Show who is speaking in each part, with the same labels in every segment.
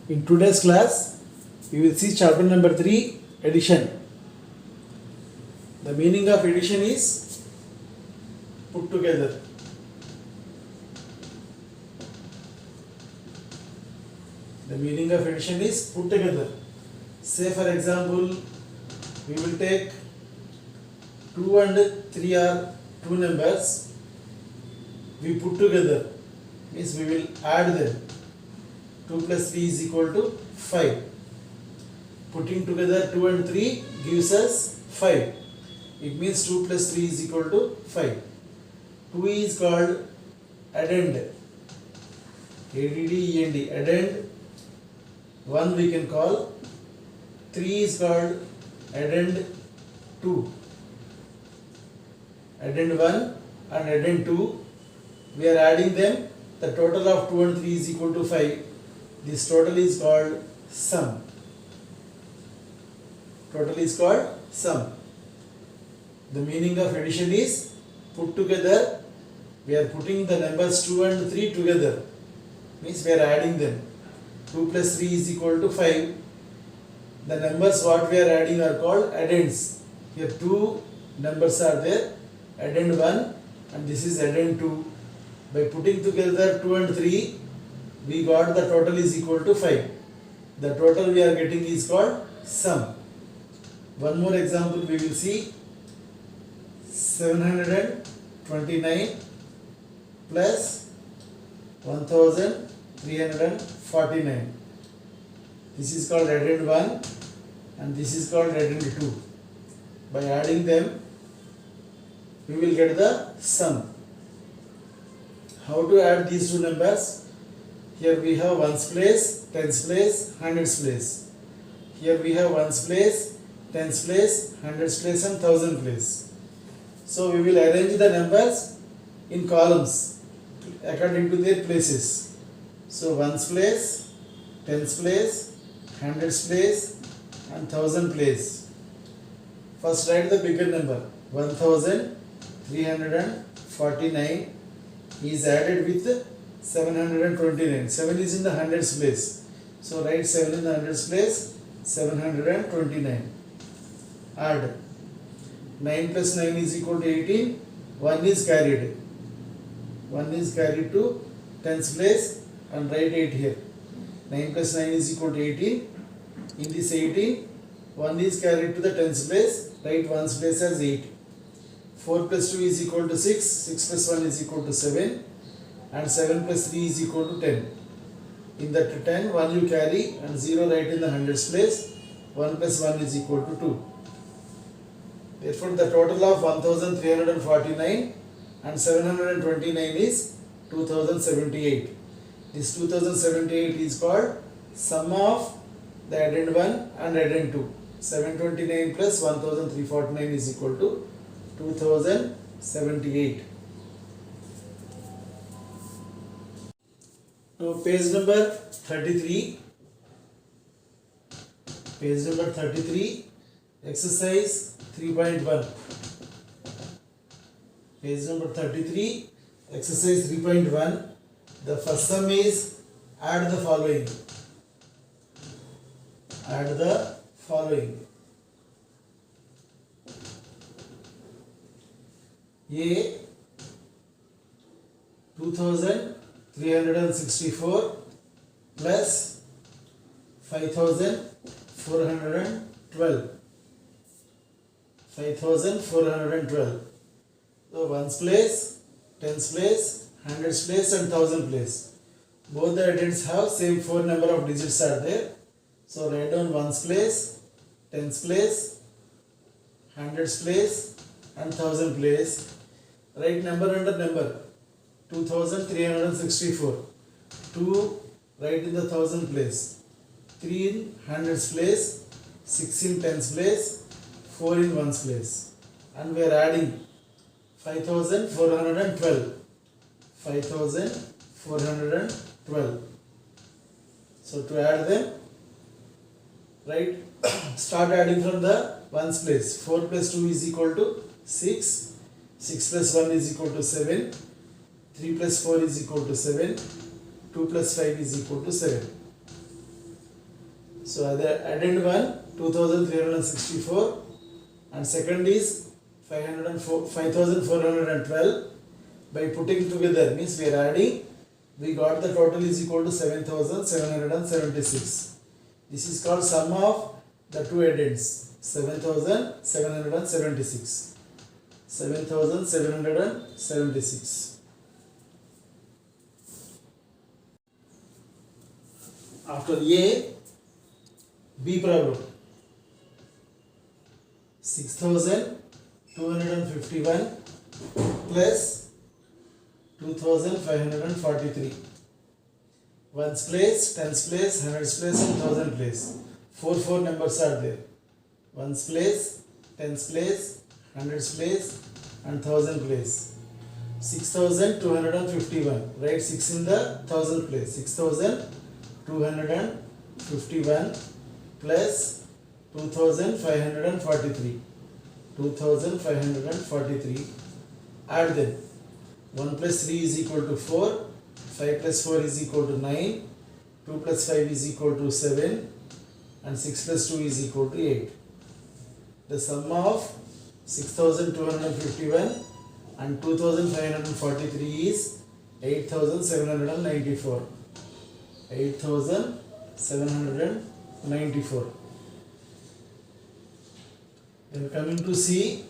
Speaker 1: In today's class, we will see chapter number 3, addition. The meaning of addition is put together. The meaning of addition is put together. Say for example, we will take 2 and 3 are two numbers. We put together, means we will add them. 2 plus 3 is equal to 5. Putting together 2 and 3 gives us 5. It means 2 plus 3 is equal to 5. 2 is called addend. A-D-D-E-N-D, addend. 1 we can call. 3 is called addend 2. Addend 1 and addend 2. We are adding them. The total of 2 and 3 is equal to 5. This total is called sum. Total is called sum. The meaning of addition is put together. We are putting the numbers 2 and 3 together. Means we are adding them. 2 plus 3 is equal to 5. The numbers what we are adding are called addends. Here two numbers are there. Addend 1 and this is addend 2. By putting together 2 and 3, we got the total is equal to 5. The total we are getting is called sum. One more example we will see. 729 plus 1349. This is called addend 1 and this is called addend 2. By adding them, we will get the sum. How to add these two numbers? Here we have ones place, tens place, hundreds place. Here we have ones place, tens place, hundreds place and thousand place. So we will arrange the numbers in columns according to their places. So ones place, tens place, hundreds place and thousand place. First write the bigger number. 1349 is added with 729. 7 is in the hundreds place. So write 7 in the hundreds place, 729. Add. 9 plus 9 is equal to 18. 1 is carried. 1 is carried to tens place and write 8 here. 9 plus 9 is equal to 18. In this 18, 1 is carried to the tens place. Write 1's place as 8. 4 plus 2 is equal to 6. 6 plus 1 is equal to 7. And 7 plus 3 is equal to 10. In that 10, 1 you carry and 0 write in the hundreds place. 1 plus 1 is equal to 2. Therefore, the total of 1349 and 729 is 2078. This 2078 is called sum of the addend 1 and addend 2. 729 plus 1349 is equal to 2078. Now page number 33. Page number 33, exercise 3.1. Page number 33, exercise 3.1. The first sum is add the following. Add the following. A 2364 plus 5412. 5412. So ones place, tens place, hundreds place and thousand place. Both the addends have same 4 number of digits are there. So write down ones place, tens place, hundreds place and thousand place. Write number under number. 2364. 2 write in the thousand place. 3 in hundreds place. 6 in tens place. 4 in ones place. And we are adding 5412. 5412. So to add them, right, start adding from the ones place. 4 plus 2 is equal to 6. 6 plus 1 is equal to 7. 3 plus 4 is equal to 7. 2 plus 5 is equal to 7. So other addend one 2364 and second is 5412. By putting together means we are adding, we got the total is equal to 7776. This is called sum of the two addends, 7776. 7776. After A, B problem. 6251 plus 2543. Ones place, tens place, hundreds place and thousand place. Four numbers are there. Ones place, tens place, hundreds place and thousand place. 6251. Write 6 in the thousand place. 6251 plus 2543. 2543. Add them. 1 plus 3 is equal to 4. 5 plus 4 is equal to 9. 2 plus 5 is equal to 7. And 6 plus 2 is equal to 8. The sum of 6251 and 2543 is 8794. 8794. Then coming to C,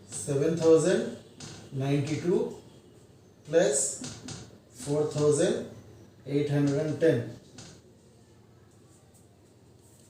Speaker 1: 7092 plus 4810.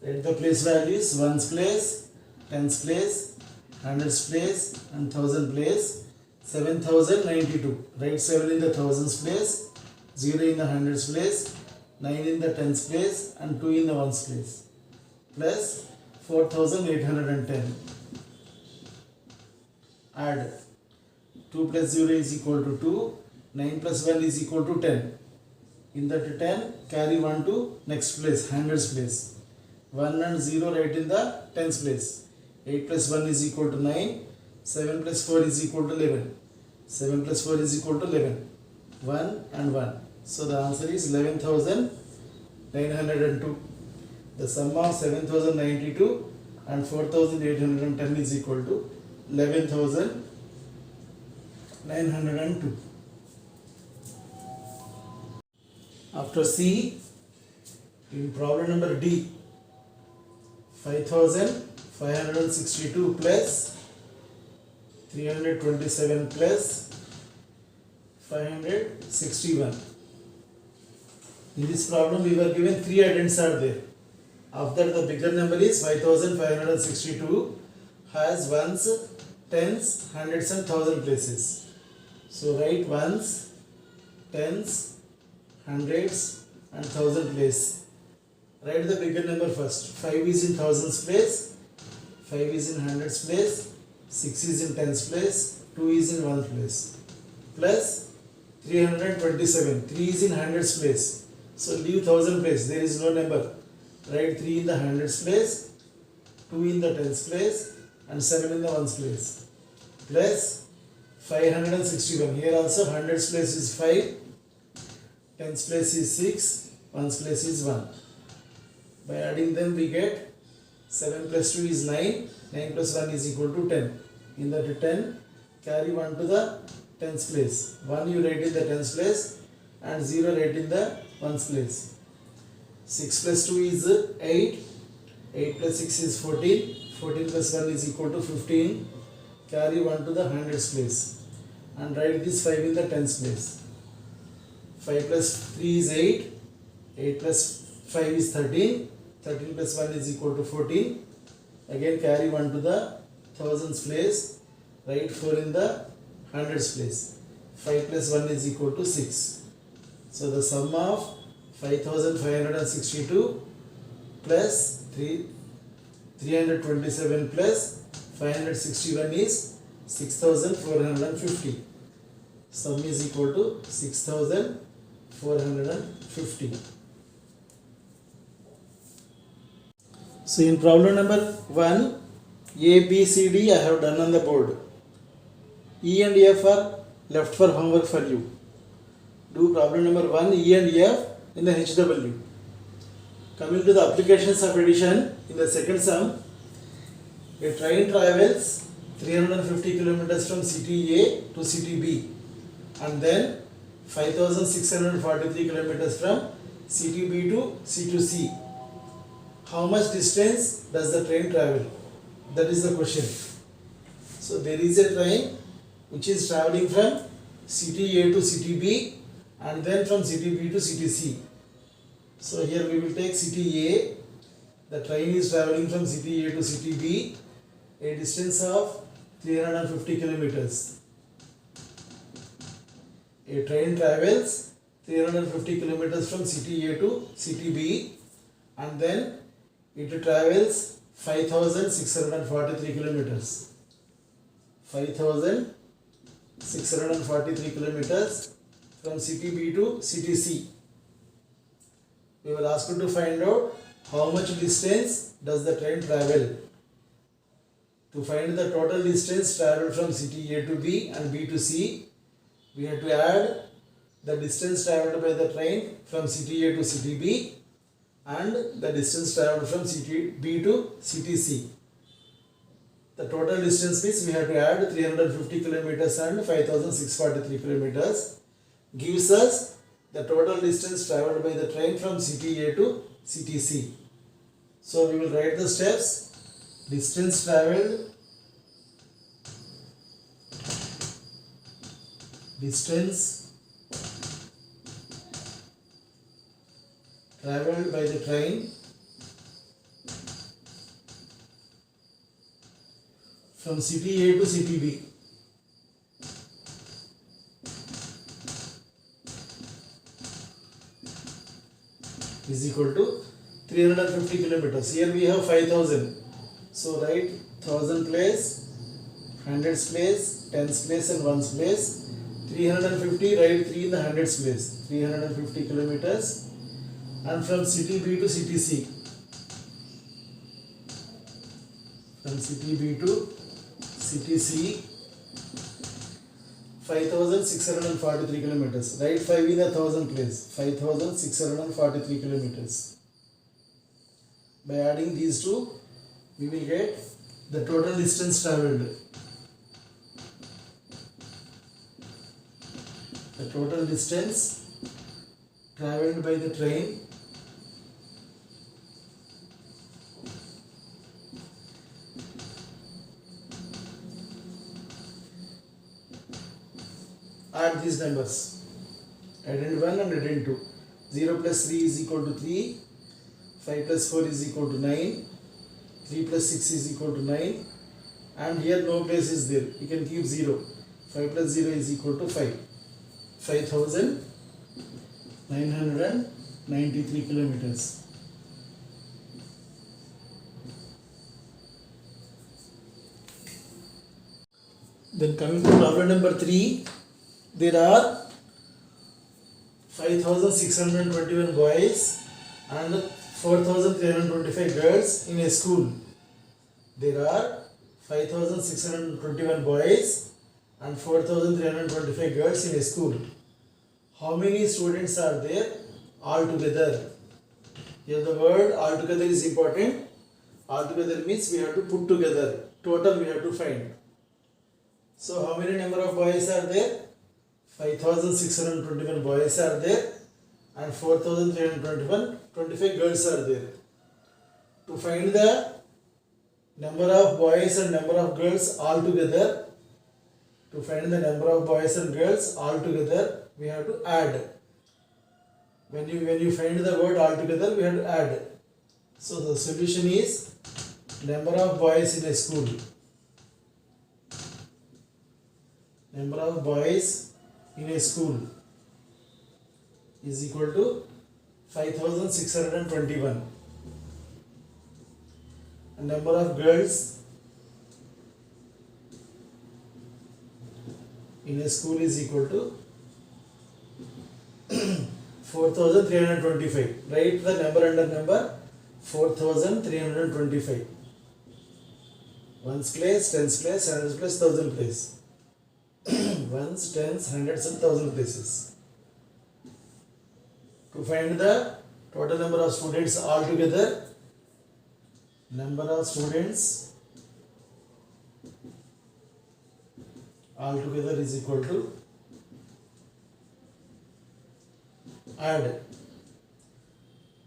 Speaker 1: Write the place values, ones place, tens place, hundreds place and thousand place. 7092. Write 7 in the thousands place, 0 in the hundreds place, 9 in the tens place and 2 in the ones place. Plus 4810. Add 2 plus 0 is equal to 2, 9 plus 1 is equal to 10. In that 10, carry 1 to next place, hundreds place. 1 and 0 right in the tens place. 8 plus 1 is equal to 9, 7 plus 4 is equal to 11. 7 plus 4 is equal to 11. 1 and 1. So the answer is 11,902. The sum of 7092 and 4810 is equal to 11,902. After C, in problem number D, 5562 plus 327 plus 561. In this problem we were given 3 addends are there. After the bigger number is 5562 has ones, tens, hundreds and thousand places. So write ones, tens, hundreds and thousand place. Write the bigger number first. 5 is in thousands place, 5 is in hundreds place, 6 is in tens place, 2 is in ones place. Plus 327. 3 is in hundreds place. So leave thousand place. There is no number. Write 3 in the hundreds place, 2 in the tens place and 7 in the ones place. Plus 561. Here also hundreds place is 5, tens place is 6, ones place is 1. By adding them we get 7 plus 2 is 9, 9 plus 1 is equal to 10. In that 10, carry 1 to the tens place. 1 you write in the tens place and 0 write in the ones place. 6 plus 2 is 8, 8 plus 6 is 14, 14 plus 1 is equal to 15. Carry 1 to the hundreds place and write this 5 in the tens place. 5 plus 3 is 8, 8 plus 5 is 13, 13 plus 1 is equal to 14. Again carry 1 to the thousands place, write 4 in the hundreds place. 5 plus 1 is equal to 6. So the sum of 5562 plus 327 plus 561 is 6450. Sum is equal to 6450. So in problem number 1, A, B, C, D I have done on the board. E and F are left for homework for you. Do problem number 1, E and F in the HW. Coming to the applications of addition, in the second sum, a train travels 350 kilometers from city A to city B, and then 5643 kilometers from city B to C. How much distance does the train travel? That is the question. So there is a train which is traveling from city A to city B and then from city B to city C. So here we will take city A. The train is traveling from city A to city B, a distance of 350 kilometers. A train travels 350 kilometers from city A to city B, and then it travels 5643 kilometers. 5643 kilometers from city B to city C. We will ask you to find out how much distance does the train travel. To find the total distance traveled from city A to B and B to C, we have to add the distance traveled by the train from city A to city B and the distance traveled from city B to city C. The total distance means we have to add 350 kilometers and 5643 kilometers gives us the total distance traveled by the train from city A to city C. So we will write the steps. Distance traveled, by the train from city A to city B. Is equal to 350 kilometers. Here we have 5000. So write 1000 place, hundreds place, tens place and ones place. 350, write 3 in the hundreds place. 350 kilometers. And from city B to city C. From city B to city C, 5643 kilometers. Write 5 in the 1000 place. 5643 kilometers. By adding these two, we will get the total distance traveled. The total distance traveled by the train add these numbers, addend 1 and addend 2. 0 plus 3 is equal to 3, 5 plus 4 is equal to 9, 3 plus 6 is equal to 9, and here no place is there, you can keep 0. 5 plus 0 is equal to 5. 5993 kilometers. Then coming to problem number 3, there are 5621 boys and 4325 girls in a school. There are 5621 boys and 4325 girls in a school. How many students are there altogether? Here the word altogether is important. Altogether means we have to put together. Total we have to find. So how many number of boys are there? 5621 boys are there and 4325 girls are there. To find the number of boys and number of girls altogether, we have to add. When you find the word altogether, we have to add. So the solution is number of boys in a school. Number of boys in a school is equal to 5621. And number of girls in a school is equal to 4325. Write the number under number 4325. Ones place, tens place, hundreds place, thousand place. Ones, tens, hundreds and thousand places. To find the Total number of students altogether. Number of students altogether is equal to, add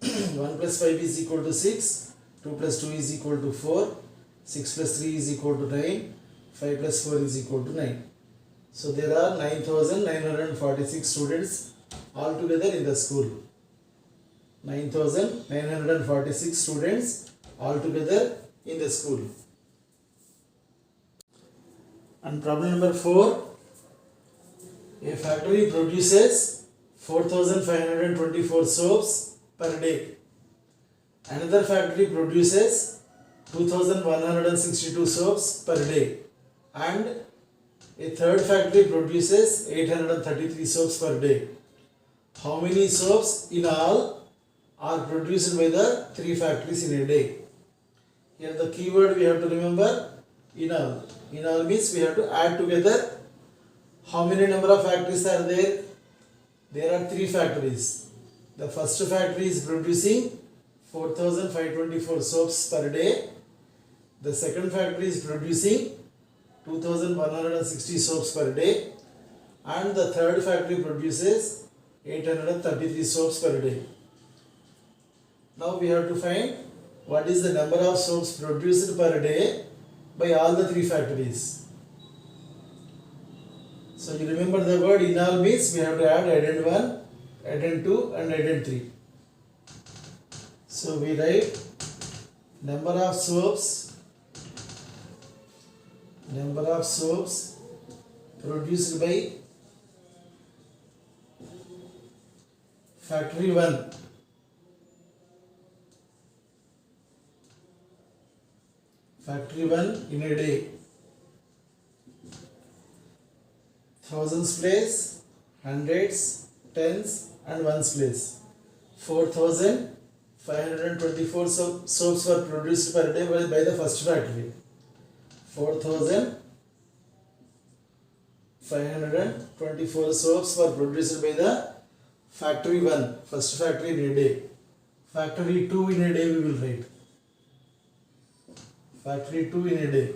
Speaker 1: 1 plus 5 is equal to 6, 2 plus 2 is equal to 4, 6 plus 3 is equal to 9, 5 plus 4 is equal to 9. So there are 9,946 students altogether in the school. 9,946 students altogether in the school. And problem number 4, a factory produces 4,524 soaps per day. Another factory produces 2,162 soaps per day, and a third factory produces 833 soaps per day. How many soaps in all are produced by the three factories in a day? Here the keyword we have to remember, in all. In all means we have to add together how many number of factories are there. There are three factories. The first factory is producing 4,524 soaps per day. The second factory is producing 2,160 soaps per day, and the third factory produces 833 soaps per day. Now we have to find what is the number of soaps produced per day by all the three factories. So you remember the word in all means we have to add addend 1, addend 2 and addend 3. So we write number of soaps produced by factory 1. Factory 1 in a day. Thousands place, hundreds, tens and ones place. 4,524 soaps were produced per day by the first factory. 4,524 soaps were produced by the factory 1, first factory in a day. Factory 2 in a day we will write. Factory 2 in a day.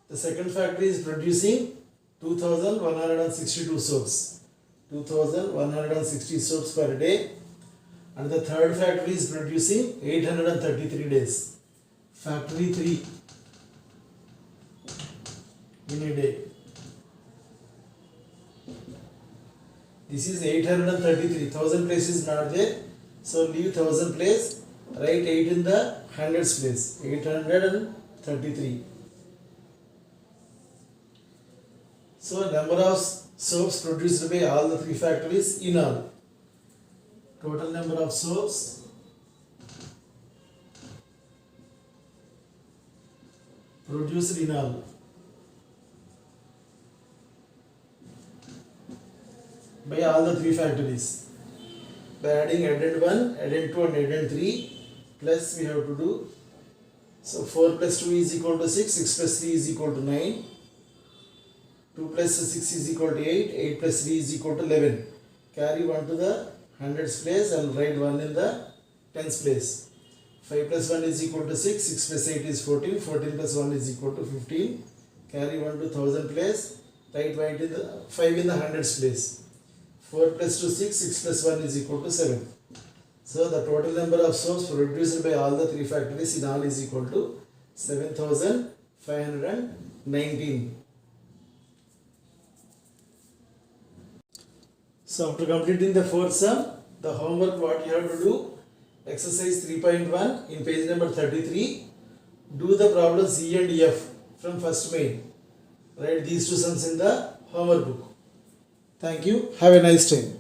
Speaker 1: The second factory is producing 2,162 soaps. 2,160 soaps per day. And the third factory is producing 833 days. Factory 3 in a day. This is 833. 1,000 place is not there. So leave 1,000 place. Write 8 in the hundreds place. 833. So number of soaps produced by all the three factories in all. Total number of soaps produced in all. By all the three factories. By adding addend 1, addend 2 and addend 3, plus we have to do, so 4 plus 2 is equal to 6, 6 plus 3 is equal to 9, 2 plus 6 is equal to 8, 8 plus 3 is equal to 11. Carry 1 to the hundreds place and write 1 in the tens place. 5 plus 1 is equal to 6, 6 plus 8 is 14, 14 plus 1 is equal to 15. Carry 1 to 1,000 place, write 5 in the hundreds place. 4 plus 2 6, 6 plus 1 is equal to 7. So the total number of soaps produced by all the three factories in all is equal to 7,519. So after completing the fourth sum, the homework what you have to do, exercise 3.1 in page number 33, do the problems E and F from first main. Write these two sums in the homework book. Thank you. Have a nice time.